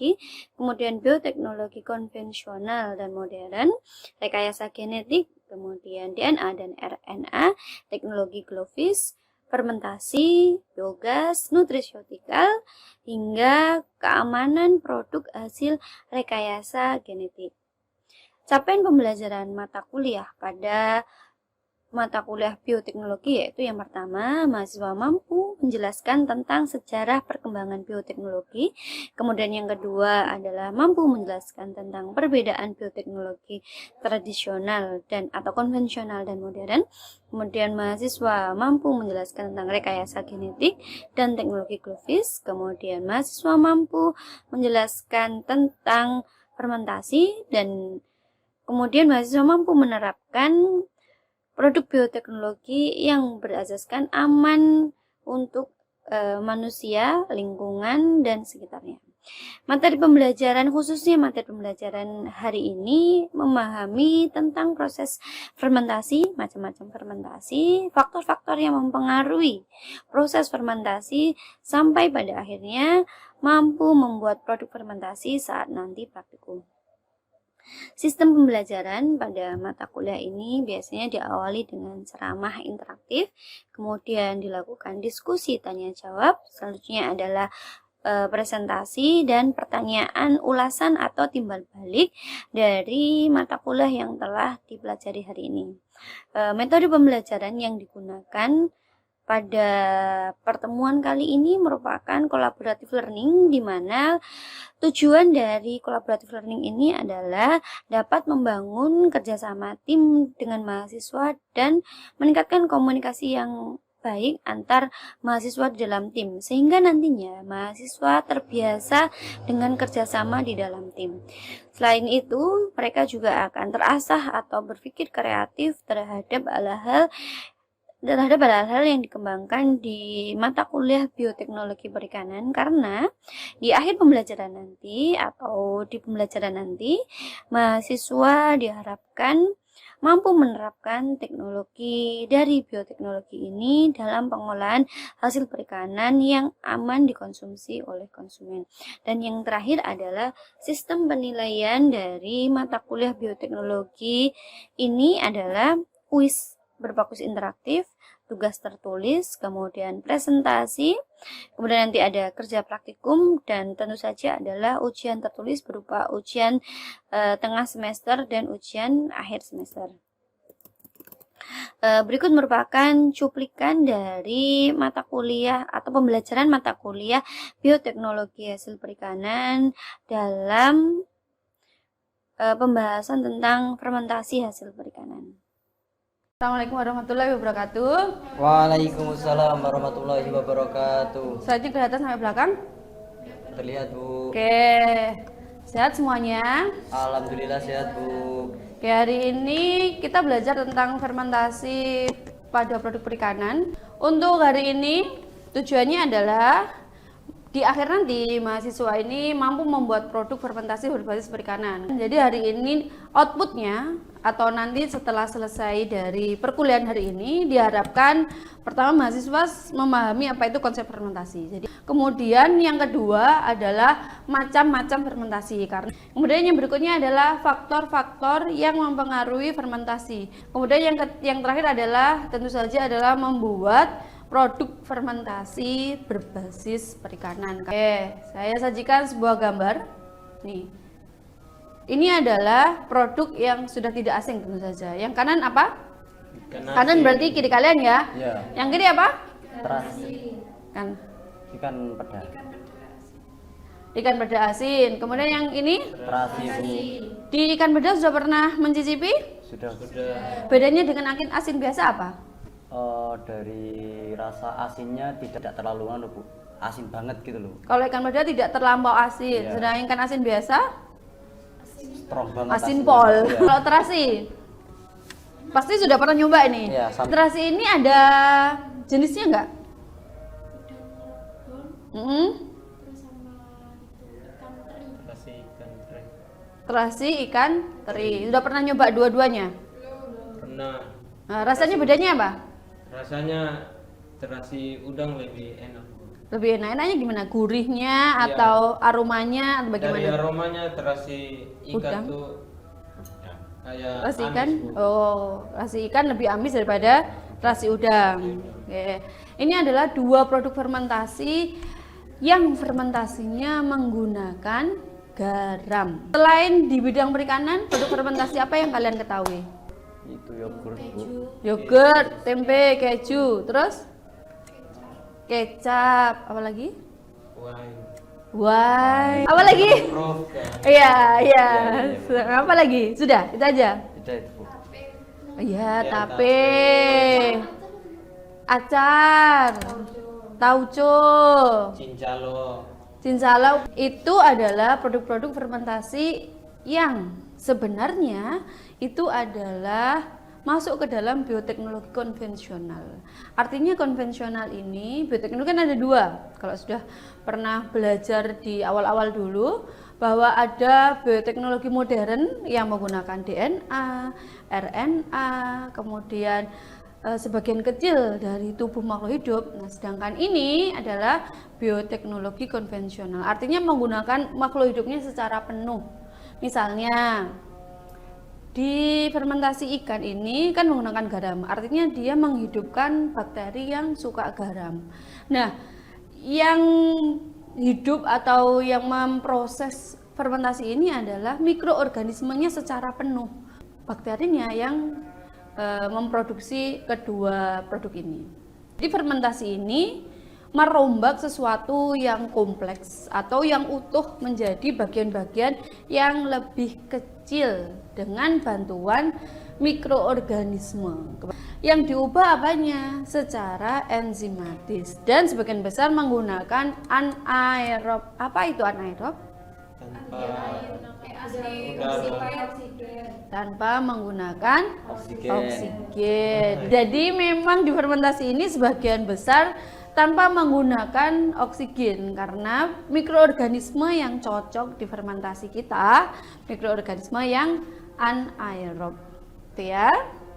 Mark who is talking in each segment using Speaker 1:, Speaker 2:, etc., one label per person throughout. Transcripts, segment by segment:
Speaker 1: bioteknologi, kemudian bioteknologi konvensional dan modern, rekayasa genetik, kemudian DNA dan RNA, teknologi glofis, fermentasi, biogas, nutrisiotikal, hingga keamanan produk hasil rekayasa genetik. Capaian pembelajaran mata kuliah pada mata kuliah bioteknologi yaitu yang pertama, mahasiswa mampu menjelaskan tentang sejarah perkembangan bioteknologi. Kemudian yang kedua adalah mampu menjelaskan tentang perbedaan bioteknologi tradisional dan atau konvensional dan modern. Kemudian mahasiswa mampu menjelaskan tentang rekayasa genetik dan teknologi glofis. Kemudian mahasiswa mampu menjelaskan tentang fermentasi dan kemudian mahasiswa mampu menerapkan produk bioteknologi yang berasaskan aman untuk manusia, lingkungan, dan sekitarnya. Materi pembelajaran, khususnya materi pembelajaran hari ini, memahami tentang proses fermentasi, macam-macam fermentasi, faktor-faktor yang mempengaruhi proses fermentasi, sampai pada akhirnya mampu membuat produk fermentasi saat nanti praktikum. Sistem pembelajaran pada mata kuliah ini biasanya diawali dengan ceramah interaktif, kemudian dilakukan diskusi tanya jawab, selanjutnya adalah presentasi dan pertanyaan ulasan atau timbal balik dari mata kuliah yang telah dipelajari hari ini. Metode pembelajaran yang digunakan pada pertemuan kali ini merupakan collaborative learning, di mana tujuan dari collaborative learning ini adalah dapat membangun kerjasama tim dengan mahasiswa dan meningkatkan komunikasi yang baik antar mahasiswa di dalam tim, sehingga nantinya mahasiswa terbiasa dengan kerjasama di dalam tim. Selain itu, mereka juga akan terasah atau berpikir kreatif terhadap hal-hal yang dikembangkan di mata kuliah bioteknologi perikanan, karena di akhir pembelajaran nanti atau di pembelajaran nanti mahasiswa diharapkan mampu menerapkan teknologi dari bioteknologi ini dalam pengolahan hasil perikanan yang aman dikonsumsi oleh konsumen. Dan yang terakhir adalah sistem penilaian dari mata kuliah bioteknologi ini adalah kuis berbasis interaktif, tugas tertulis, kemudian presentasi, kemudian nanti ada kerja praktikum, dan tentu saja adalah ujian tertulis berupa ujian tengah semester dan ujian akhir semester. Berikut merupakan cuplikan dari mata kuliah atau pembelajaran mata kuliah bioteknologi hasil perikanan dalam pembahasan tentang fermentasi hasil perikanan.
Speaker 2: Assalamualaikum warahmatullahi wabarakatuh.
Speaker 3: Waalaikumsalam warahmatullahi wabarakatuh.
Speaker 2: Slide-nya kelihatan sampai belakang?
Speaker 3: Terlihat, Bu.
Speaker 2: Oke, sehat semuanya?
Speaker 3: Alhamdulillah sehat, Bu.
Speaker 2: Oke, hari ini kita belajar tentang fermentasi pada produk perikanan. Untuk hari ini tujuannya adalah di akhir nanti mahasiswa ini mampu membuat produk fermentasi berbasis perikanan. Jadi hari ini outputnya atau nanti setelah selesai dari perkuliahan hari ini diharapkan pertama mahasiswa memahami apa itu konsep fermentasi. Jadi kemudian yang kedua adalah macam-macam fermentasi. Karena kemudian yang berikutnya adalah faktor-faktor yang mempengaruhi fermentasi. Kemudian yang terakhir adalah tentu saja adalah membuat produk fermentasi berbasis perikanan. Oke, saya sajikan sebuah gambar. Nih, ini adalah produk yang sudah tidak asing tentu saja. Yang kanan apa? Kanan berarti kiri kalian ya.
Speaker 3: Ya.
Speaker 2: Yang kiri apa?
Speaker 3: Terasi.
Speaker 2: Kan.
Speaker 3: Ikan peda.
Speaker 2: Ikan peda asin. Kemudian yang ini?
Speaker 3: Terasi, Bu.
Speaker 2: Di ikan peda sudah pernah mencicipi?
Speaker 3: Sudah.
Speaker 2: Bedanya dengan asin biasa apa?
Speaker 3: Dari rasa asinnya tidak terlalu Bu. Asin banget gitu loh.
Speaker 2: Kalau ikan peda tidak terlampau asin.
Speaker 3: Iya.
Speaker 2: Sedangkan ikan asin biasa?
Speaker 3: Strong banget.
Speaker 2: Asin
Speaker 3: asinnya.
Speaker 2: pol.
Speaker 3: Iya.
Speaker 2: Kalau terasi, pasti sudah pernah nyoba ini.
Speaker 3: Iya,
Speaker 2: Terasi ini ada jenisnya nggak? Terasi ikan teri. Sudah pernah nyoba dua-duanya?
Speaker 4: Pernah.
Speaker 2: Nah, rasanya bedanya apa?
Speaker 4: Rasanya terasi udang lebih enak.
Speaker 2: Lebih enak-enaknya gimana? Gurihnya
Speaker 4: Iya.
Speaker 2: atau aromanya atau
Speaker 4: Dari
Speaker 2: bagaimana?
Speaker 4: aromanya terasi ikan
Speaker 2: Udang.
Speaker 4: tuh kayak
Speaker 2: Rasi
Speaker 4: amis,
Speaker 2: ikan?
Speaker 4: Bu.
Speaker 2: Oh, rasi ikan lebih amis daripada rasi udang. Oke. Ini adalah dua produk fermentasi yang fermentasinya menggunakan garam. Selain di bidang perikanan, produk fermentasi apa yang kalian ketahui?
Speaker 3: Itu yogurt, Bu.
Speaker 2: Yogurt, tempe, keju, terus kecap, apa lagi?
Speaker 4: Wine.
Speaker 2: Wine. Apa lagi?
Speaker 4: Prof kan.
Speaker 2: Iya, iya.
Speaker 3: Iya,
Speaker 2: Apa lagi? Sudah, itu aja.
Speaker 3: Tidak itu, Bu.
Speaker 2: Iya,
Speaker 4: Ya,
Speaker 2: tape. Acar. Tauco.
Speaker 4: Cincalo.
Speaker 2: Cincalo itu adalah produk-produk fermentasi yang sebenarnya itu adalah masuk ke dalam bioteknologi konvensional. Artinya konvensional ini, bioteknologi kan ada dua. Kalau sudah pernah belajar di awal-awal dulu, bahwa ada bioteknologi modern yang menggunakan DNA, RNA, kemudian sebagian kecil dari tubuh makhluk hidup. Nah, sedangkan ini adalah bioteknologi konvensional. Artinya menggunakan makhluk hidupnya secara penuh. Misalnya di fermentasi ikan ini kan menggunakan garam, artinya dia menghidupkan bakteri yang suka garam. Nah, yang hidup atau yang memproses fermentasi ini adalah mikroorganismenya secara penuh. Bakterinya yang memproduksi kedua produk ini. Di fermentasi ini merombak sesuatu yang kompleks atau yang utuh menjadi bagian-bagian yang lebih kecil dengan bantuan mikroorganisme. Yang diubah apanya? Secara enzimatis dan sebagian besar menggunakan anaerob. Apa itu anaerob? Tanpa menggunakan oksigen. Jadi memang di fermentasi ini sebagian besar tanpa menggunakan oksigen karena mikroorganisme yang cocok di fermentasi kita, mikroorganisme yang anaerob. Itu ya.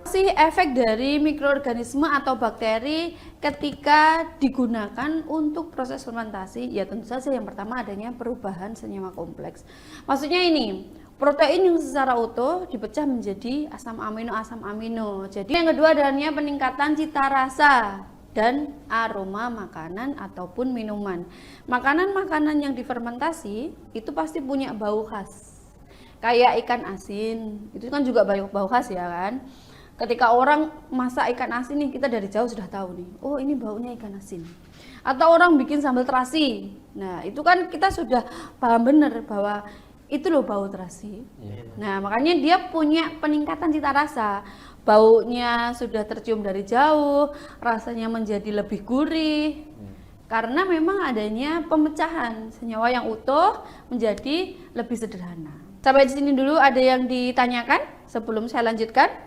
Speaker 2: Si efek dari mikroorganisme atau bakteri ketika digunakan untuk proses fermentasi, ya tentu saja yang pertama adanya perubahan senyawa kompleks. Maksudnya ini, protein yang secara utuh dipecah menjadi asam amino. Jadi yang kedua adanya peningkatan cita rasa dan aroma makanan ataupun minuman. Makanan-makanan yang difermentasi itu pasti punya bau khas. Kayak ikan asin, itu kan juga bau khas ya kan. Ketika orang masak ikan asin nih, kita dari jauh sudah tahu nih, oh ini baunya ikan asin. Atau orang bikin sambal terasi. Nah, itu kan kita sudah paham benar bahwa itu loh bau terasi. Nah, makanya dia punya peningkatan cita rasa. Baunya sudah tercium dari jauh, rasanya menjadi lebih gurih. Karena memang adanya pemecahan senyawa yang utuh menjadi lebih sederhana. Sampai di sini dulu, ada yang ditanyakan sebelum saya lanjutkan?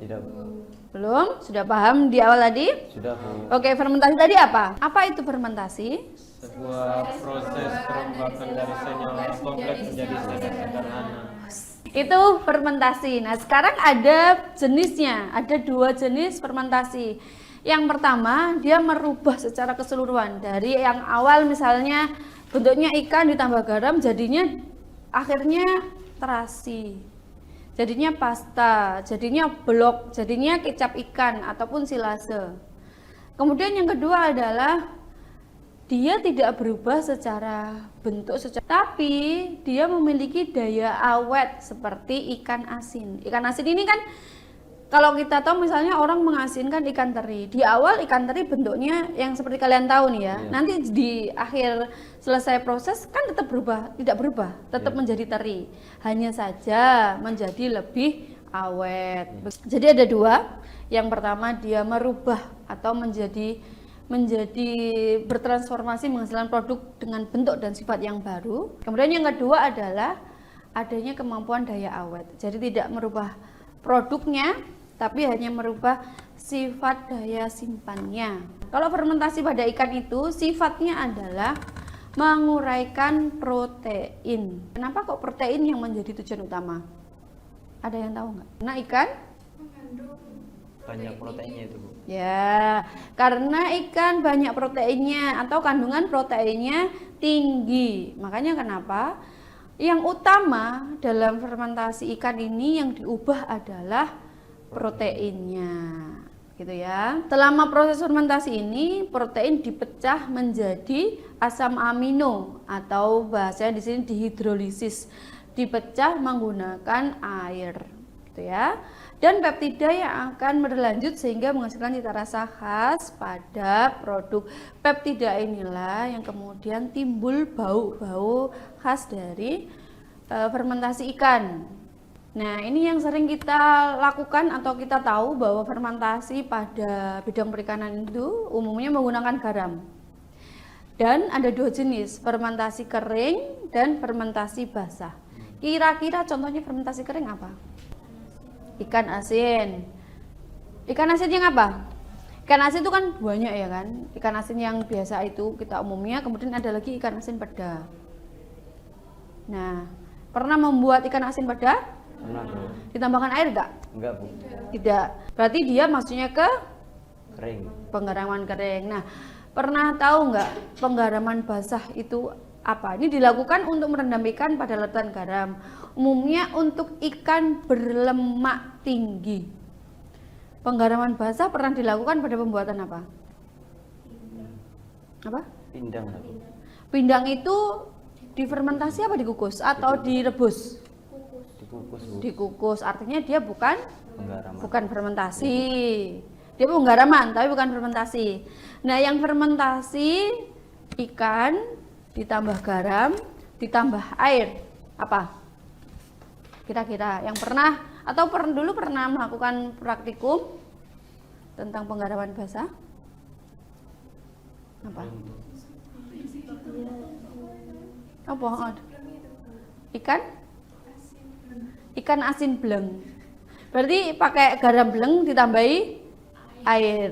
Speaker 3: Tidak, Bu.
Speaker 2: Belum? Sudah paham di awal tadi?
Speaker 3: Sudah, Bu.
Speaker 2: Oke, fermentasi tadi apa? Apa itu fermentasi?
Speaker 4: Sebuah proses perombakan dari senyawa kompleks menjadi sederhana.
Speaker 2: Itu fermentasi. Nah, sekarang ada jenisnya. Ada dua jenis fermentasi. Yang pertama, dia merubah secara keseluruhan. Dari yang awal misalnya bentuknya ikan ditambah garam, jadinya akhirnya terasi. Jadinya pasta, jadinya blok, jadinya kecap ikan ataupun silase. Kemudian yang kedua adalah dia tidak berubah secara bentuk, tapi dia memiliki daya awet seperti ikan asin. Ikan asin ini kan kalau kita tahu misalnya orang mengasinkan ikan teri. Di awal ikan teri bentuknya yang seperti kalian tahu nih ya. Nanti di akhir selesai proses kan tetap berubah, tidak berubah, tetap menjadi teri. Hanya saja menjadi lebih awet. Jadi ada dua. Yang pertama dia merubah atau menjadi bertransformasi menghasilkan produk dengan bentuk dan sifat yang baru. Kemudian yang kedua adalah adanya kemampuan daya awet. Jadi tidak merubah produknya, tapi hanya merubah sifat daya simpannya. Kalau fermentasi pada ikan itu sifatnya adalah menguraikan protein. Kenapa kok protein yang menjadi tujuan utama? Ada yang tahu nggak? Karena ikan
Speaker 3: banyak proteinnya itu, Bu.
Speaker 2: Ya, karena ikan banyak proteinnya atau kandungan proteinnya tinggi. Makanya kenapa yang utama dalam fermentasi ikan ini yang diubah adalah proteinnya, gitu ya. Selama proses fermentasi ini, protein dipecah menjadi asam amino atau bahasanya di sini dihidrolisis, dipecah menggunakan air, gitu ya. Dan peptida yang akan berlanjut sehingga menghasilkan cita rasa khas pada produk. Peptida inilah yang kemudian timbul bau-bau khas dari fermentasi ikan. Nah, ini yang sering kita lakukan atau kita tahu bahwa fermentasi pada bidang perikanan itu umumnya menggunakan garam. Dan ada dua jenis, fermentasi kering dan fermentasi basah. Kira-kira contohnya fermentasi kering apa? Ikan asin. Ikan asin yang apa? Ikan asin itu kan banyak ya kan. Ikan asin yang biasa itu kita umumnya, kemudian ada lagi ikan asin peda. Nah, pernah membuat ikan asin peda?
Speaker 3: Pernah, Bu.
Speaker 2: Ditambahkan air enggak?
Speaker 3: Enggak, Bu.
Speaker 2: Tidak. Berarti dia maksudnya ke
Speaker 3: Kering.
Speaker 2: penggaraman kering. Nah, pernah tahu enggak penggaraman basah itu apa? Ini dilakukan untuk merendam ikan pada larutan garam. Umumnya untuk ikan berlemak tinggi. Penggaraman basah pernah dilakukan pada pembuatan apa? Apa?
Speaker 3: Pindang, Bu.
Speaker 2: Pindang itu difermentasi apa dikukus atau direbus?
Speaker 3: Dikukus, Bu.
Speaker 2: Dikukus, artinya dia bukan
Speaker 3: Penggaraman.
Speaker 2: fermentasi. Dia penggaraman tapi bukan fermentasi. Nah, yang fermentasi ikan ditambah garam, ditambah air. Apa? Kira-kira yang pernah atau dulu pernah melakukan praktikum tentang penggaraman basah? Apa? Apa? Ikan? Ikan asin bleng. Berarti pakai garam bleng ditambahi air.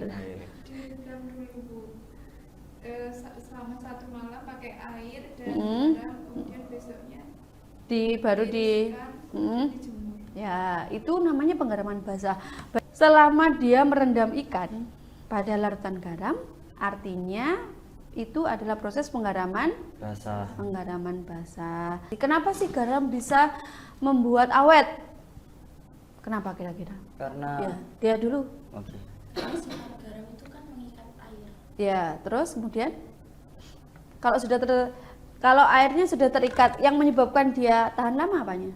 Speaker 5: Selama 1 malam pakai air dan
Speaker 2: Mm.
Speaker 5: garam, kemudian besoknya
Speaker 2: Baru di
Speaker 5: dijemur.
Speaker 2: ya, itu namanya penggaraman basah. Selama dia merendam ikan pada larutan garam, artinya itu adalah proses penggaraman
Speaker 3: Basah.
Speaker 2: basah. Kenapa sih garam bisa membuat awet? Kenapa kira-kira?
Speaker 3: Karena
Speaker 2: Ya, dia dulu.
Speaker 3: Oke.
Speaker 6: Garam itu kan mengikat air.
Speaker 2: Ya, terus kemudian kalau airnya sudah terikat, yang menyebabkan dia tahan lama apanya?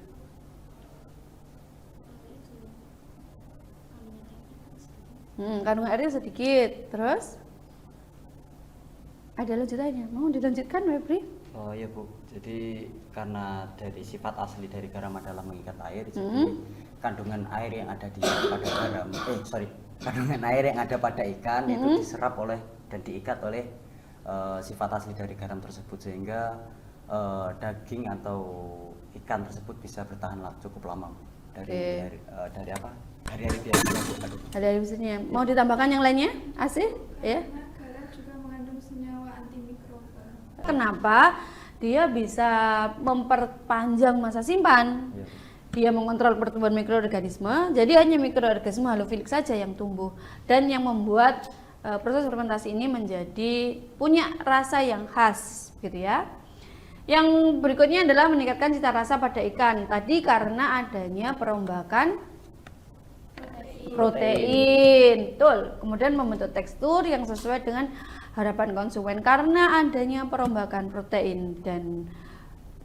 Speaker 2: Kandungan airnya sedikit. Terus ada lanjutannya. Mau dilanjutkan, Febri?
Speaker 3: Oh iya, Bu. Jadi karena dari sifat asli dari garam adalah mengikat air, jadi kandungan air yang ada pada garam, kandungan air yang ada pada ikan itu diserap oleh dan diikat oleh sifat asli dari garam tersebut, sehingga daging atau ikan tersebut bisa bertahan cukup lama dari hari-hari biasa.
Speaker 2: Ada misalnya. Mau ditambahkan yang lainnya? Asih? Ya.
Speaker 5: Karena garam juga mengandung senyawa antimikroba.
Speaker 2: Kenapa? Dia bisa memperpanjang masa simpan.
Speaker 3: Iya.
Speaker 2: Dia mengontrol pertumbuhan mikroorganisme. Jadi hanya mikroorganisme halofilik saja yang tumbuh dan yang membuat proses fermentasi ini menjadi punya rasa yang khas, gitu ya. Yang berikutnya adalah meningkatkan cita rasa pada ikan. Tadi karena adanya perombakan protein. Betul. Kemudian membentuk tekstur yang sesuai dengan harapan konsumen karena adanya perombakan protein dan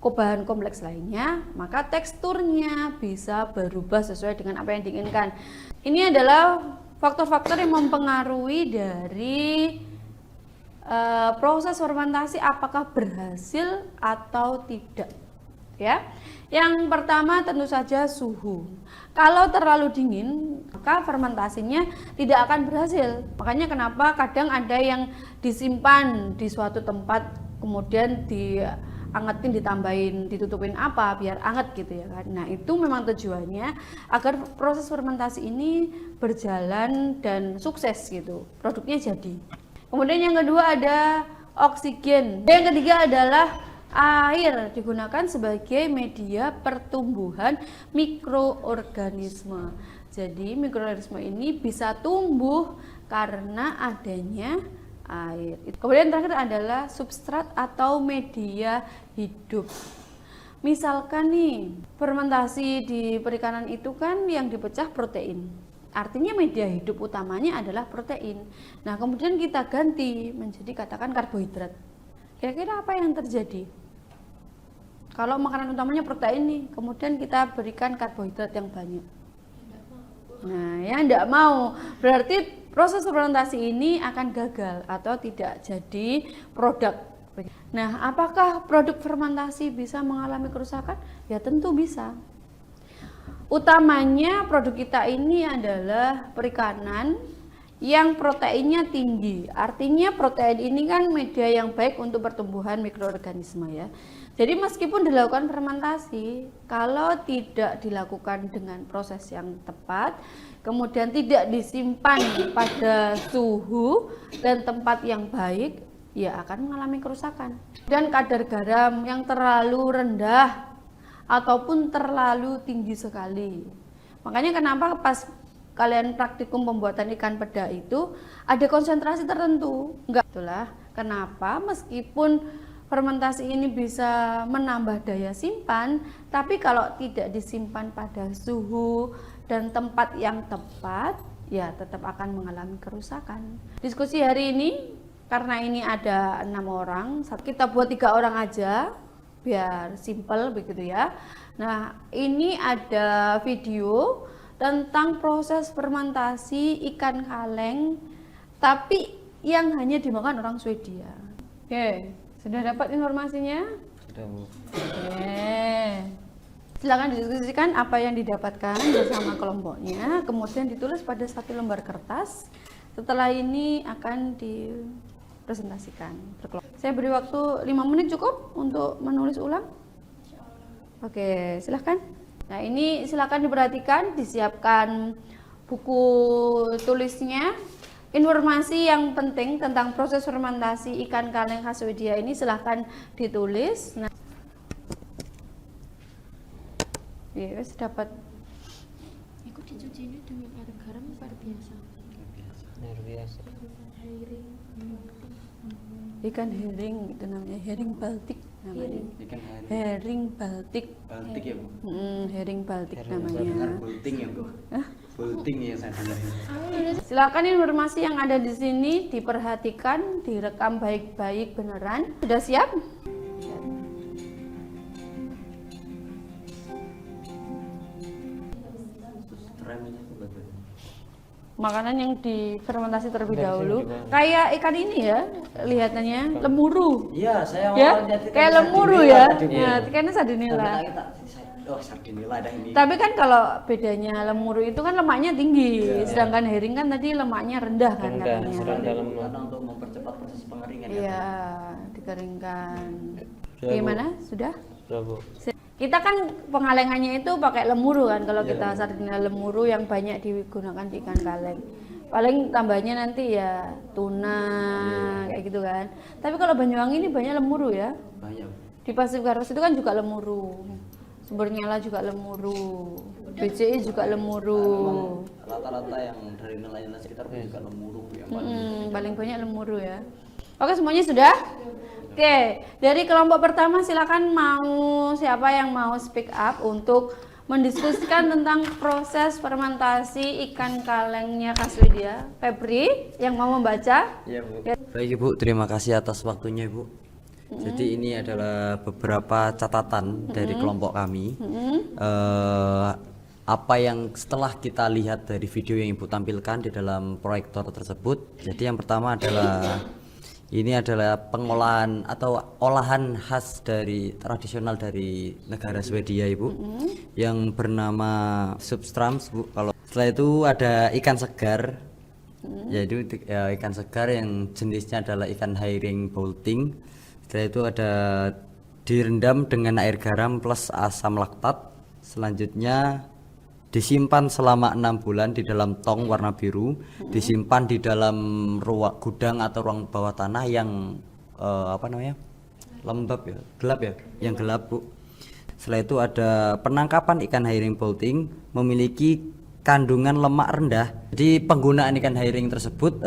Speaker 2: bahan kompleks lainnya, maka teksturnya bisa berubah sesuai dengan apa yang diinginkan. Ini adalah faktor-faktor yang mempengaruhi dari proses fermentasi apakah berhasil atau tidak. Ya. Yang pertama tentu saja suhu. Kalau terlalu dingin, maka fermentasinya tidak akan berhasil. Makanya kenapa kadang ada yang disimpan di suatu tempat, kemudian diangetin, ditambahin, ditutupin apa biar anget gitu ya kan. Nah, itu memang tujuannya agar proses fermentasi ini berjalan dan sukses gitu. Produknya jadi. Kemudian yang kedua ada oksigen. Yang ketiga adalah Air digunakan sebagai media pertumbuhan mikroorganisme. Jadi mikroorganisme ini bisa tumbuh karena adanya air. Kemudian terakhir adalah substrat atau media hidup. Misalkan nih, fermentasi di perikanan itu kan yang dipecah protein. Artinya media hidup utamanya adalah protein. Nah, kemudian kita ganti menjadi katakan karbohidrat. Kira-kira apa yang terjadi? Kalau makanan utamanya protein nih, kemudian kita berikan karbohidrat yang banyak. Nah, ya enggak mau. Berarti proses fermentasi ini akan gagal atau tidak jadi produk. Nah, apakah produk fermentasi bisa mengalami kerusakan? Ya tentu bisa. Utamanya produk kita ini adalah perikanan yang proteinnya tinggi. Artinya protein ini kan media yang baik untuk pertumbuhan mikroorganisme ya. Jadi meskipun dilakukan fermentasi, kalau tidak dilakukan dengan proses yang tepat, kemudian tidak disimpan pada suhu dan tempat yang baik, ya akan mengalami kerusakan. Dan kadar garam yang terlalu rendah ataupun terlalu tinggi sekali. Makanya kenapa pas kalian praktikum pembuatan ikan peda itu ada konsentrasi tertentu. Enggak, itulah kenapa meskipun fermentasi ini bisa menambah daya simpan, tapi kalau tidak disimpan pada suhu dan tempat yang tepat, ya tetap akan mengalami kerusakan. Diskusi hari ini karena ini ada 6 orang, kita buat 3 orang aja biar simple begitu ya. Nah, ini ada video tentang proses fermentasi ikan kaleng tapi yang hanya dimakan orang Swedia. Oke, sudah dapat informasinya?
Speaker 3: Sudah, Bu.
Speaker 2: Oke. Silakan didiskusikan apa yang didapatkan bersama kelompoknya, kemudian ditulis pada 1 lembar kertas. Setelah ini akan dipresentasikan. Saya beri waktu 5 menit cukup untuk menulis ulang. Oke, silahkan. Nah, ini silakan diperhatikan, disiapkan buku tulisnya. Informasi yang penting tentang proses fermentasi ikan kaleng khas Swedia ini silahkan ditulis. Nah, yes, dapat.
Speaker 6: Itu dicuci ini dengan air garam atau air biasa?
Speaker 4: Luar biasa.
Speaker 2: Ikan herring itu namanya, herring Baltik namanya.
Speaker 3: Ikan
Speaker 2: Herring Baltik.
Speaker 3: Baltik ya, Bu.
Speaker 2: Herring Baltik
Speaker 3: Dengar
Speaker 2: namanya.
Speaker 3: bulting ya, Bu. Bulting ya saya dengar.
Speaker 2: Silakan informasi yang ada di sini diperhatikan, direkam baik-baik beneran. Sudah siap? Makanan yang difermentasi terlebih dahulu. Kayak ikan ini ya, lihatannya lemuru.
Speaker 3: Iya, saya
Speaker 2: Ya,
Speaker 3: awalnya lihat
Speaker 2: kayak
Speaker 3: ikan
Speaker 2: lemuru
Speaker 3: sardinilla
Speaker 2: ya.
Speaker 3: tadi, Bu.
Speaker 2: Ya, ikannya sardinilla.
Speaker 3: Tapi oh, sardinilla ada ini.
Speaker 2: Tapi kan kalau bedanya lemuru itu kan lemaknya tinggi, sedangkan herring kan tadi lemaknya rendah kan
Speaker 4: Rendah,
Speaker 2: katanya.
Speaker 4: rendah lemak.
Speaker 3: Karena untuk mempercepat proses pengeringan ya.
Speaker 2: Iya, dikeringkan.
Speaker 4: Sudah, Bu.
Speaker 2: Gimana? Sudah?
Speaker 4: Sudah, Bu.
Speaker 2: Kita kan pengalengannya itu pakai lemuru kan, kalau kita sardinilla lemuru yang banyak digunakan di ikan kaleng. Paling tambahnya nanti ya tuna kayak gitu kan. Tapi kalau Banyuwangi ini banyak lemuru ya.
Speaker 3: Banyak.
Speaker 2: Di Pasir Garos itu kan juga lemuru. Sumber Nyala juga lemuru. BCI juga lemuru.
Speaker 3: Rata-rata yang dari nelayan sekitar juga lemuru yang
Speaker 2: Paling banyak lemuru ya. Oke, semuanya sudah? Oke, dari kelompok pertama silakan mau siapa yang mau speak up untuk mendiskusikan tentang proses fermentasi ikan kalengnya khas Swedia. Febri yang mau membaca.
Speaker 3: Iya, Bu. Baik, Ibu, terima kasih atas waktunya, Ibu. Jadi ini adalah beberapa catatan dari kelompok kami. Apa yang setelah kita lihat dari video yang Ibu tampilkan di dalam proyektor tersebut. Jadi yang pertama adalah ini adalah pengolahan atau olahan khas dari tradisional dari negara Swedia, Ibu, yang bernama substrams, Bu. Kalau setelah itu ada ikan segar, yaitu ikan segar yang jenisnya adalah ikan herring bolting. Setelah itu ada direndam dengan air garam plus asam laktat. Selanjutnya disimpan selama 6 bulan di dalam tong warna biru, disimpan di dalam ruang gudang atau ruang bawah tanah yang lembab ya, gelap ya, yang gelap Bu. Setelah itu ada penangkapan ikan herring bolting memiliki kandungan lemak rendah. Jadi penggunaan ikan herring tersebut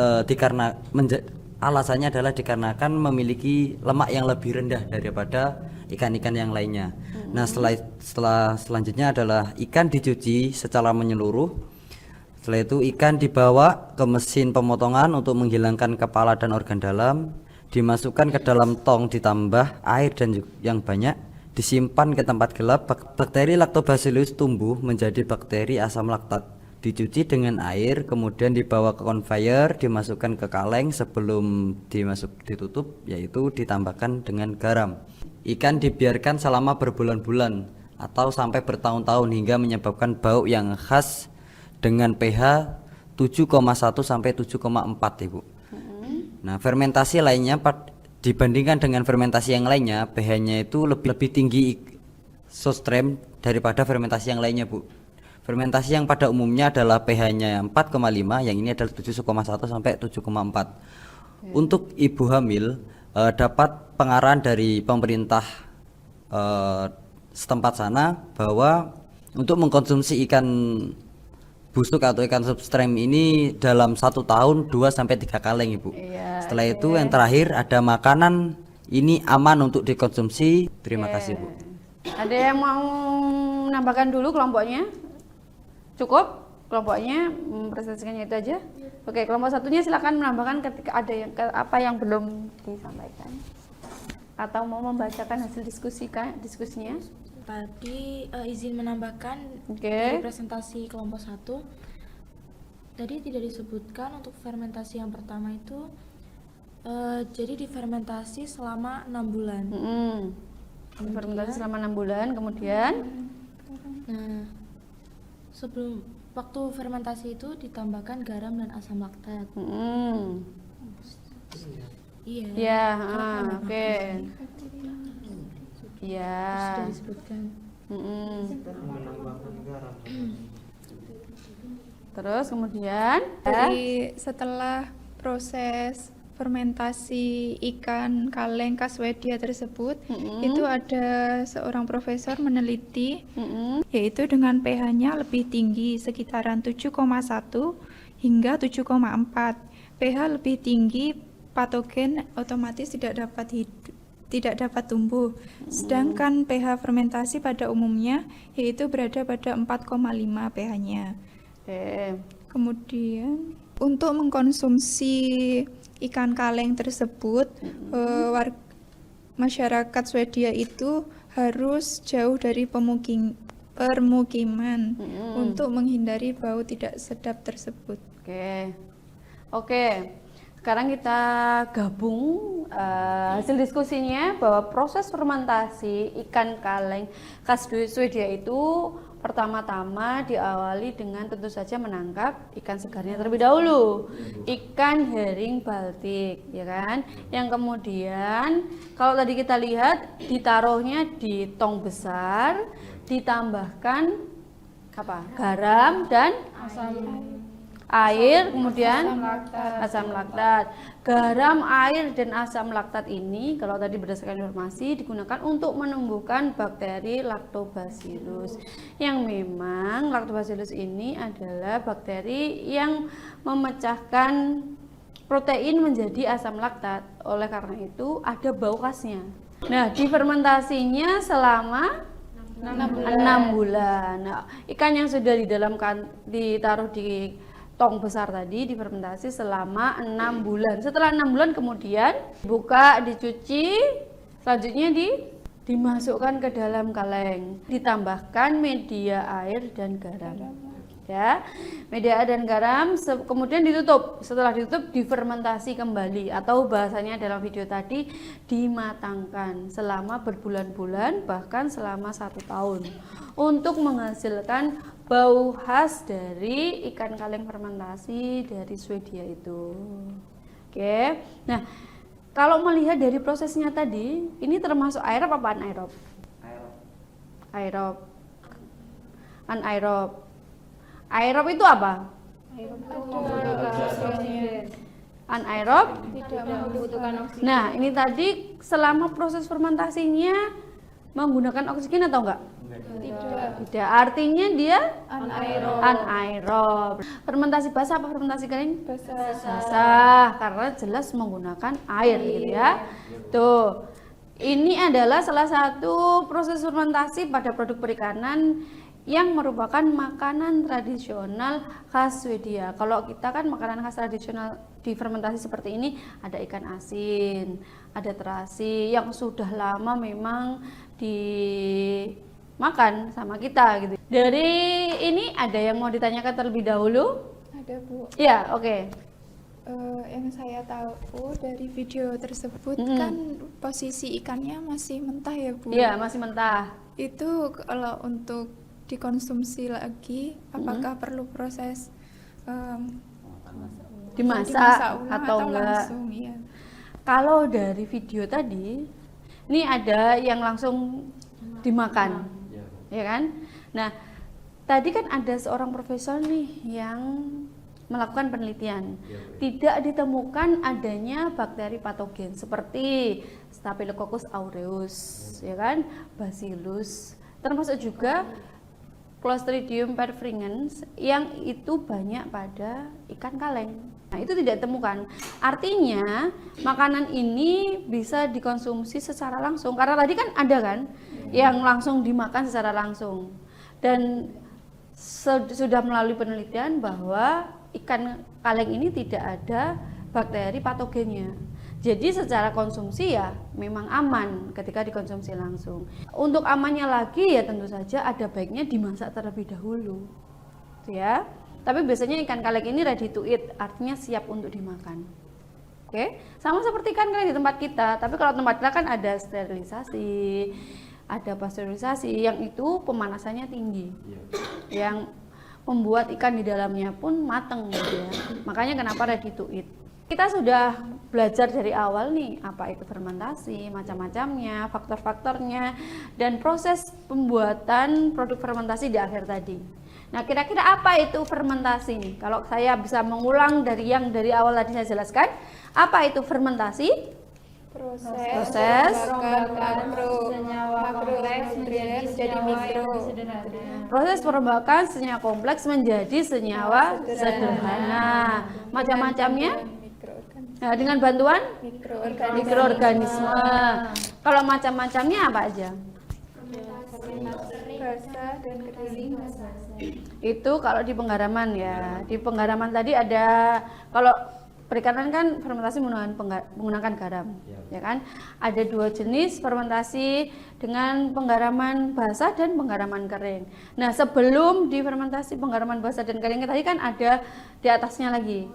Speaker 3: alasannya adalah dikarenakan memiliki lemak yang lebih rendah daripada ikan-ikan yang lainnya. Nah, setelah selanjutnya adalah ikan dicuci secara menyeluruh. Setelah itu ikan dibawa ke mesin pemotongan untuk menghilangkan kepala dan organ dalam, dimasukkan ke dalam tong ditambah air dan yang banyak, disimpan ke tempat gelap. Bakteri Lactobacillus tumbuh menjadi bakteri asam laktat. Dicuci dengan air, kemudian dibawa ke conveyor, dimasukkan ke kaleng sebelum ditutup, yaitu ditambahkan dengan garam. Ikan dibiarkan selama berbulan-bulan atau sampai bertahun-tahun hingga menyebabkan bau yang khas dengan pH 7,1 sampai 7,4 Ibu. Nah, fermentasi lainnya dibandingkan dengan fermentasi yang lainnya, pH-nya itu lebih tinggi Sostrem daripada fermentasi yang lainnya, Bu. Fermentasi yang pada umumnya adalah pH-nya 4,5, yang ini adalah 7,1 sampai 7,4. Untuk ibu hamil dapat pengarahan dari pemerintah setempat sana bahwa untuk mengkonsumsi ikan busuk atau ikan substrem ini dalam 1 tahun 2 sampai 3 kaleng Ibu. Setelah itu yang terakhir ada makanan ini aman untuk dikonsumsi. Terima kasih Bu.
Speaker 2: Ada yang mau menambahkan dulu kelompoknya? Cukup kelompoknya mempresentasikannya itu aja. Oke, kelompok satunya silakan menambahkan ketika ada apa yang belum disampaikan atau mau membacakan hasil diskusinya.
Speaker 6: Tadi izin menambahkan
Speaker 2: Oke.
Speaker 6: dari presentasi kelompok 1. Tadi tidak disebutkan untuk fermentasi yang pertama itu jadi difermentasi selama 6 bulan.
Speaker 2: Fermentasi selama 6 bulan, kemudian
Speaker 6: Nah, sebelum waktu fermentasi itu ditambahkan garam dan asam laktat. Iya.
Speaker 2: ya, oke. Ya.
Speaker 6: Sudah disebutkan.
Speaker 4: Menambahkan garam.
Speaker 2: Terus kemudian
Speaker 5: Jadi setelah proses fermentasi ikan kaleng Caswedia tersebut, itu ada seorang profesor meneliti, yaitu dengan pH-nya lebih tinggi, sekitaran 7,1 hingga 7,4. pH lebih tinggi, patogen otomatis tidak dapat tumbuh. Sedangkan pH fermentasi pada umumnya yaitu berada pada 4,5 pH-nya.
Speaker 2: oke.
Speaker 5: Kemudian untuk mengkonsumsi ikan kaleng tersebut, masyarakat Swedia itu harus jauh dari permukiman untuk menghindari bau tidak sedap tersebut.
Speaker 2: Oke. Sekarang kita gabung hasil diskusinya bahwa proses fermentasi ikan kaleng khas Swedia itu pertama-tama diawali dengan tentu saja menangkap ikan segarnya terlebih dahulu, ikan herring Baltik, ya kan? Yang kemudian kalau tadi kita lihat ditaruhnya di tong besar, ditambahkan apa? Garam dan air, kemudian asam laktat. Garam, air, dan asam laktat ini kalau tadi berdasarkan informasi digunakan untuk menumbuhkan bakteri Lactobacillus, yang memang Lactobacillus ini adalah bakteri yang memecahkan protein menjadi asam laktat. Oleh karena itu ada bau khasnya. Nah, difermentasinya selama 6 bulan. Nah, ikan yang sudah ditaruh di tong besar tadi difermentasi selama 6 bulan. Setelah 6 bulan kemudian buka, dicuci, selanjutnya dimasukkan ke dalam kaleng, ditambahkan media air dan garam. Ya, media air dan garam, kemudian ditutup. Setelah ditutup difermentasi kembali, atau bahasanya dalam video tadi dimatangkan selama berbulan-bulan, bahkan selama 1 tahun untuk menghasilkan bau khas dari ikan kaleng fermentasi dari Swedia itu. Oke. Nah, kalau melihat dari prosesnya tadi, ini termasuk aerob apa anaerob? Aerob. Anaerob. Aerob itu apa? anaerob.
Speaker 5: Tidak membutuhkan oksigen.
Speaker 2: Nah, ini tadi selama proses fermentasinya menggunakan oksigen atau enggak? Tidak. Artinya dia anaerob. Fermentasi basah apa fermentasi kering? Basah, karena jelas menggunakan air gitu ya. Tuh. Ini adalah salah satu proses fermentasi pada produk perikanan yang merupakan makanan tradisional khas Swedia. Kalau kita kan makanan khas tradisional di fermentasi seperti ini ada ikan asin, ada terasi yang sudah lama memang dimakan sama kita gitu. Dari ini ada yang mau ditanyakan terlebih dahulu?
Speaker 5: Ada Bu.
Speaker 2: Ya, oke.
Speaker 5: Yang saya tahu dari video tersebut kan posisi ikannya masih mentah ya Bu.
Speaker 2: Iya, masih mentah.
Speaker 5: Itu kalau untuk dikonsumsi lagi, apakah perlu proses
Speaker 2: Dimasak
Speaker 5: ulang
Speaker 2: atau enggak?
Speaker 5: langsung? Iya.
Speaker 2: Kalau dari video tadi, ini ada yang langsung dimakan, ya kan? Nah, tadi kan ada seorang profesor nih yang melakukan penelitian, tidak ditemukan adanya bakteri patogen seperti Staphylococcus aureus, ya kan, Bacillus, termasuk juga Clostridium perfringens yang itu banyak pada ikan kaleng. Nah, itu tidak ditemukan. Artinya makanan ini bisa dikonsumsi secara langsung, karena tadi kan ada kan yang langsung dimakan secara langsung, dan sudah melalui penelitian bahwa ikan kaleng ini tidak ada bakteri patogennya. Jadi secara konsumsi ya memang aman ketika dikonsumsi langsung. Untuk amannya lagi ya tentu saja ada baiknya dimasak terlebih dahulu. Gitu ya. Tapi biasanya ikan kaleng ini ready to eat, artinya siap untuk dimakan. Oke, sama seperti ikan kaleng di tempat kita, tapi kalau tempat kita kan ada sterilisasi, ada pasteurisasi yang itu pemanasannya tinggi. Yang membuat ikan di dalamnya pun mateng gitu ya. Makanya kenapa ready to eat. Kita sudah belajar dari awal nih apa itu fermentasi, macam-macamnya, faktor-faktornya, dan proses pembuatan produk fermentasi di akhir tadi. Nah, kira-kira apa itu fermentasi nih? Kalau saya bisa mengulang dari yang dari awal tadi saya jelaskan, apa itu fermentasi? Proses proses perombakan senyawa kompleks menjadi senyawa sederhana. Macam-macamnya? Nah, dengan bantuan mikroorganisme. Kalau macam-macamnya apa aja?
Speaker 5: Basah dan kering.
Speaker 2: Itu kalau di penggaraman ya. Di penggaraman tadi ada, kalau perikanan kan fermentasi menggunakan garam, ya kan? Ada dua jenis fermentasi dengan penggaraman basah dan penggaraman kering. Nah, sebelum difermentasi penggaraman basah dan kering tadi kan ada di atasnya lagi.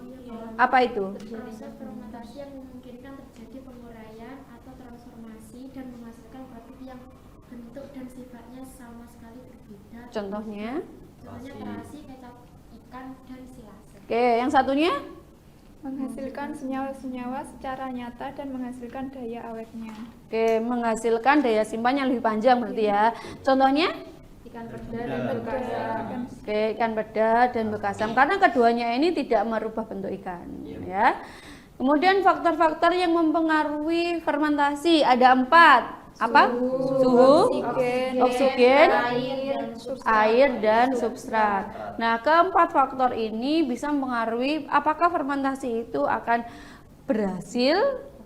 Speaker 2: Apa itu?
Speaker 7: Proses fermentasi yang memungkinkan terjadi penguraian atau transformasi dan menghasilkan produk yang bentuk dan sifatnya sama sekali berbeda.
Speaker 2: Contohnya?
Speaker 7: Contohnya terasi, kecap ikan, dan silase.
Speaker 2: Oke, yang satunya?
Speaker 5: Menghasilkan senyawa-senyawa secara nyata dan menghasilkan daya awetnya.
Speaker 2: Oke, menghasilkan daya simpan yang lebih panjang berarti ya. Contohnya?
Speaker 7: Ikan peda dan bekasam.
Speaker 2: Oke, ikan peda dan bekasam. Karena keduanya ini tidak merubah bentuk ikan, ya. Kemudian faktor-faktor yang mempengaruhi fermentasi ada 4. Apa? Suhu, oksigen, air, dan substrat. Nah, keempat faktor ini bisa mempengaruhi apakah fermentasi itu akan berhasil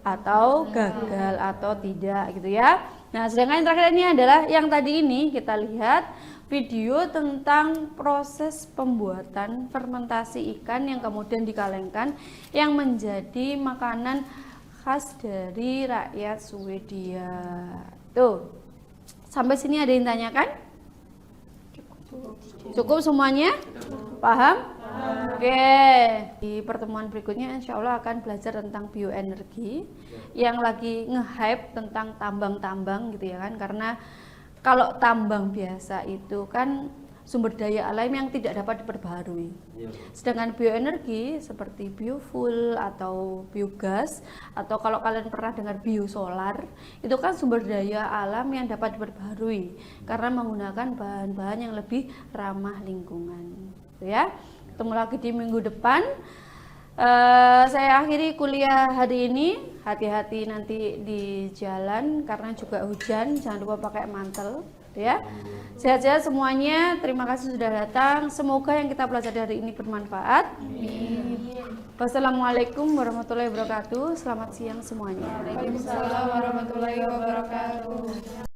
Speaker 2: atau gagal atau tidak gitu ya. Nah, sedangkan yang terakhir ini adalah yang tadi ini kita lihat video tentang proses pembuatan fermentasi ikan yang kemudian dikalengkan yang menjadi makanan khas dari rakyat Swedia. Tuh, sampai sini ada yang tanyakan? Cukup semuanya? Paham? Oke. Di pertemuan berikutnya insya Allah akan belajar tentang bioenergi yang lagi nge-hype tentang tambang-tambang gitu ya kan. Karena kalau tambang biasa itu kan sumber daya alam yang tidak dapat diperbaharui. Sedangkan bioenergi seperti biofuel atau biogas atau kalau kalian pernah dengar biosolar, itu kan sumber daya alam yang dapat diperbaharui karena menggunakan bahan-bahan yang lebih ramah lingkungan. Gitu ya. Ketemu lagi di minggu depan. Saya akhiri kuliah hari ini. Hati-hati nanti di jalan karena juga hujan. Jangan lupa pakai mantel, ya. Sehat-sehat semuanya. Terima kasih sudah datang. Semoga yang kita pelajari hari ini bermanfaat. Amin. Wassalamualaikum warahmatullahi wabarakatuh. Selamat siang semuanya.
Speaker 5: Waalaikumsalam warahmatullahi wabarakatuh.